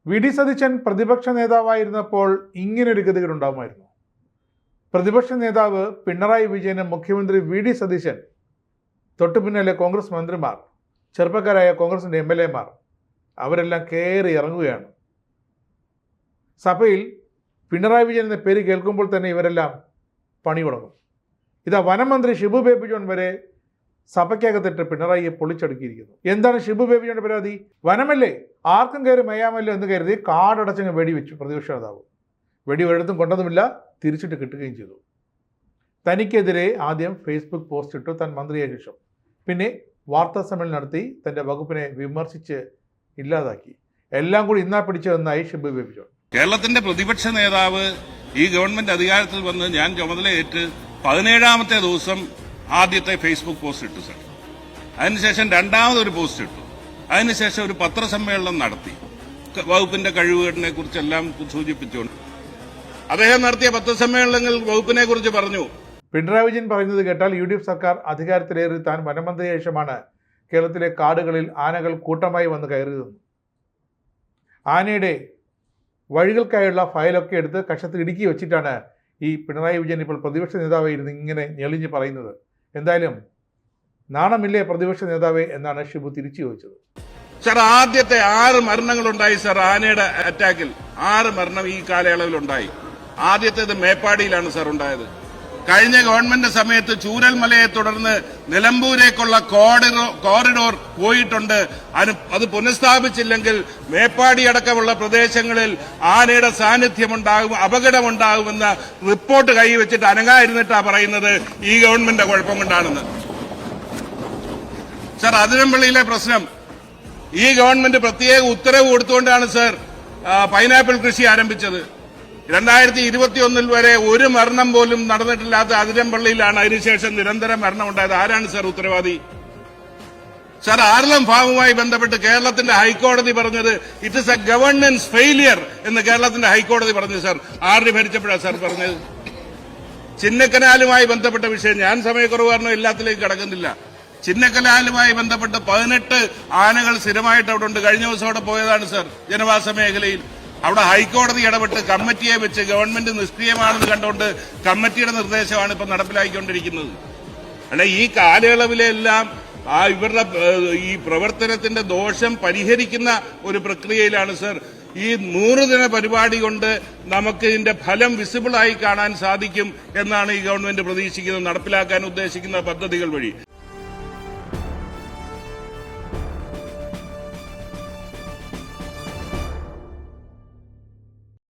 V D Satheesan പ്രതിപക്ഷ നേതാവായിരുന്നപ്പോൾ ഇങ്ങനൊരു ഗതികേടുണ്ടാകുമായിരുന്നു. പ്രതിപക്ഷ നേതാവ് പിണറായി വിജയനും മുഖ്യമന്ത്രി വി ഡി സതീശൻ, തൊട്ടു പിന്നാലെ കോൺഗ്രസ് മന്ത്രിമാർ, ചെറുപ്പക്കാരായ കോൺഗ്രസിൻ്റെ MLA മാർ അവരെല്ലാം കയറി ഇറങ്ങുകയാണ്. സഭയിൽ പിണറായി വിജയൻ എന്ന പേര് കേൾക്കുമ്പോൾ തന്നെ ഇവരെല്ലാം പണി തുടങ്ങും. ഇതാ വനം മന്ത്രി ഷിബു ബേബി ജോൺ വരെ സഭയ്ക്കകത്തിട്ട് പിണറായിയെ പൊളിച്ചടുക്കിയിരിക്കുന്നു. എന്താണ് ഷിബു ബേബി ജോണിന്റെ പരാതി? വനമല്ലേ, ആർക്കും കയറി മേയാമല്ലോ എന്ന് കരുതി കാടടച്ചങ്ങ് വെടിവെച്ചു പ്രതിപക്ഷ നേതാവ്. വെടി ഒരിടത്തും കൊണ്ടതുമില്ല, തിരിച്ചിട്ട് കിട്ടുകയും ചെയ്തു. തനിക്കെതിരെ ആദ്യം ഫേസ്ബുക്ക് പോസ്റ്റ് ഇട്ടു താൻ മന്ത്രിയായ ശേഷം. പിന്നെ വാർത്താ സമ്മേളനം നടത്തി തൻ്റെ വകുപ്പിനെ വിമർശിച്ച് ഇല്ലാതാക്കി. എല്ലാം കൂടി ഇന്നാ പിടിച്ചതെന്നായി ഷിബു ബേബി ജോൺ. കേരളത്തിന്റെ പ്രതിപക്ഷ നേതാവ് ഈ ഗവൺമെന്റ് അധികാരത്തിൽ വന്ന് ഞാൻ ചുമതലയേറ്റ് 17ാമത്തെ ദിവസം ആദ്യത്തെ ഫേസ്ബുക്ക് പോസ്റ്റ് ഇട്ടു സർ. അതിനുശേഷം രണ്ടാമതൊരു പോസ്റ്റ് ഇട്ടു. അതിനുശേഷം ഒരു പത്രസമ്മേളനം നടത്തി വകുപ്പിന്റെ കഴിവുകേടിനെ കുറിച്ചെല്ലാം സൂചിപ്പിച്ചുകൊണ്ട്. അദ്ദേഹം നടത്തിയ പത്രസമ്മേളനങ്ങൾ വകുപ്പിനെ കുറിച്ച് പറഞ്ഞു. പിണറായി വിജയൻ പറയുന്നത് കേട്ടാൽ UDF സർക്കാർ അധികാരത്തിലേറി താൻ വനമന്ത്രിയ ശേഷമാണ് കേരളത്തിലെ കാടുകളിൽ ആനകൾ കൂട്ടമായി വന്ന് കയറിയതെന്ന്. ആനയുടെ വഴികൾക്കായുള്ള ഫയലൊക്കെ എടുത്ത് കക്ഷത്തിൽ ഇടുക്കി വെച്ചിട്ടാണ് ഈ പിണറായി വിജയൻ ഇപ്പോൾ പ്രതിപക്ഷ നേതാവായിരുന്നു ഇങ്ങനെ ഞെളിഞ്ഞ് പറയുന്നത്. എന്തായാലും നാണമില്ലേ പ്രതിപക്ഷ നേതാവേ എന്നാണ് ഷിബു തിരിച്ചു ചോദിച്ചത്. സർ, ആദ്യത്തെ 6 മരണങ്ങളുണ്ടായി സർ. ആനയുടെ അറ്റാക്കിൽ 6 മരണം ഈ കാലയളവിലുണ്ടായി. ആദ്യത്തേത് മേപ്പാടിയിലാണ് സർ ഉണ്ടായത്. കഴിഞ്ഞ ഗവൺമെന്റ് സമയത്ത് ചൂരൽമലയെ തുടർന്ന് നിലമ്പൂരേക്കുള്ള കോറിഡോർ പോയിട്ടുണ്ട്. അത് പുനഃസ്ഥാപിച്ചില്ലെങ്കിൽ മേപ്പാടി അടക്കമുള്ള പ്രദേശങ്ങളിൽ ആനയുടെ സാന്നിധ്യമുണ്ടാകും, അപകടമുണ്ടാകുമെന്ന റിപ്പോർട്ട് കൈവച്ചിട്ട് അനങ്ങായിരുന്നിട്ടാ പറയുന്നത് ഈ ഗവൺമെന്റ് കുഴപ്പം കൊണ്ടാണെന്ന്. സർ, അതിരമ്പള്ളിയിലെ പ്രശ്നം ഈ ഗവൺമെന്റ് പ്രത്യേക ഉത്തരവ് കൊടുത്തുകൊണ്ടാണ് സർ പൈനാപ്പിൾ കൃഷി ആരംഭിച്ചത്. 2021 വരെ ഒരു മരണം പോലും നടന്നിട്ടില്ലാത്ത അതിരമ്പള്ളിയിലാണ് അതിനുശേഷം നിരന്തരം മരണം ഉണ്ടായത്. ആരാണ് സർ ഉത്തരവാദി? സർ, ആർലം ഫാമുമായി ബന്ധപ്പെട്ട് കേരളത്തിന്റെ ഹൈക്കോടതി പറഞ്ഞത് it is A governance failure എന്ന് കേരളത്തിന്റെ ഹൈക്കോടതി പറഞ്ഞു. സർ, ആറിന് ഭരിച്ചപ്പോഴാണ് സർ പറഞ്ഞത്. ചിന്നക്കനാലുമായി ബന്ധപ്പെട്ട വിഷയം, ഞാൻ സമയക്കുറവ് കാരണം എല്ലാത്തിലേക്ക് കടക്കുന്നില്ല. ചിന്നക്കനാലുമായി ബന്ധപ്പെട്ട് 18 ആനകൾ സ്ഥിരമായിട്ട് അവിടെ ഉണ്ട്. കഴിഞ്ഞ ദിവസം അവിടെ പോയതാണ് സർ, ജനവാസ മേഖലയിൽ. അവിടെ ഹൈക്കോടതി ഇടപെട്ട് കമ്മിറ്റിയെ വെച്ച് ഗവൺമെന്റ് നിഷ്ക്രിയമാണെന്ന് കണ്ടുകൊണ്ട് കമ്മിറ്റിയുടെ നിർദ്ദേശമാണ് ഇപ്പം നടപ്പിലാക്കിക്കൊണ്ടിരിക്കുന്നത്. അല്ലെ, ഈ കാലയളവിലെല്ലാം ഇവരുടെ ഈ പ്രവർത്തനത്തിന്റെ ദോഷം പരിഹരിക്കുന്ന ഒരു പ്രക്രിയയിലാണ് സർ. ഈ 100 ദിന പരിപാടി കൊണ്ട് നമുക്ക് ഇതിന്റെ ഫലം വിസിബിളായി കാണാൻ സാധിക്കും എന്നാണ് ഈ ഗവൺമെന്റ് പ്രതീക്ഷിക്കുന്നത് നടപ്പിലാക്കാൻ ഉദ്ദേശിക്കുന്ന പദ്ധതികൾ വഴി.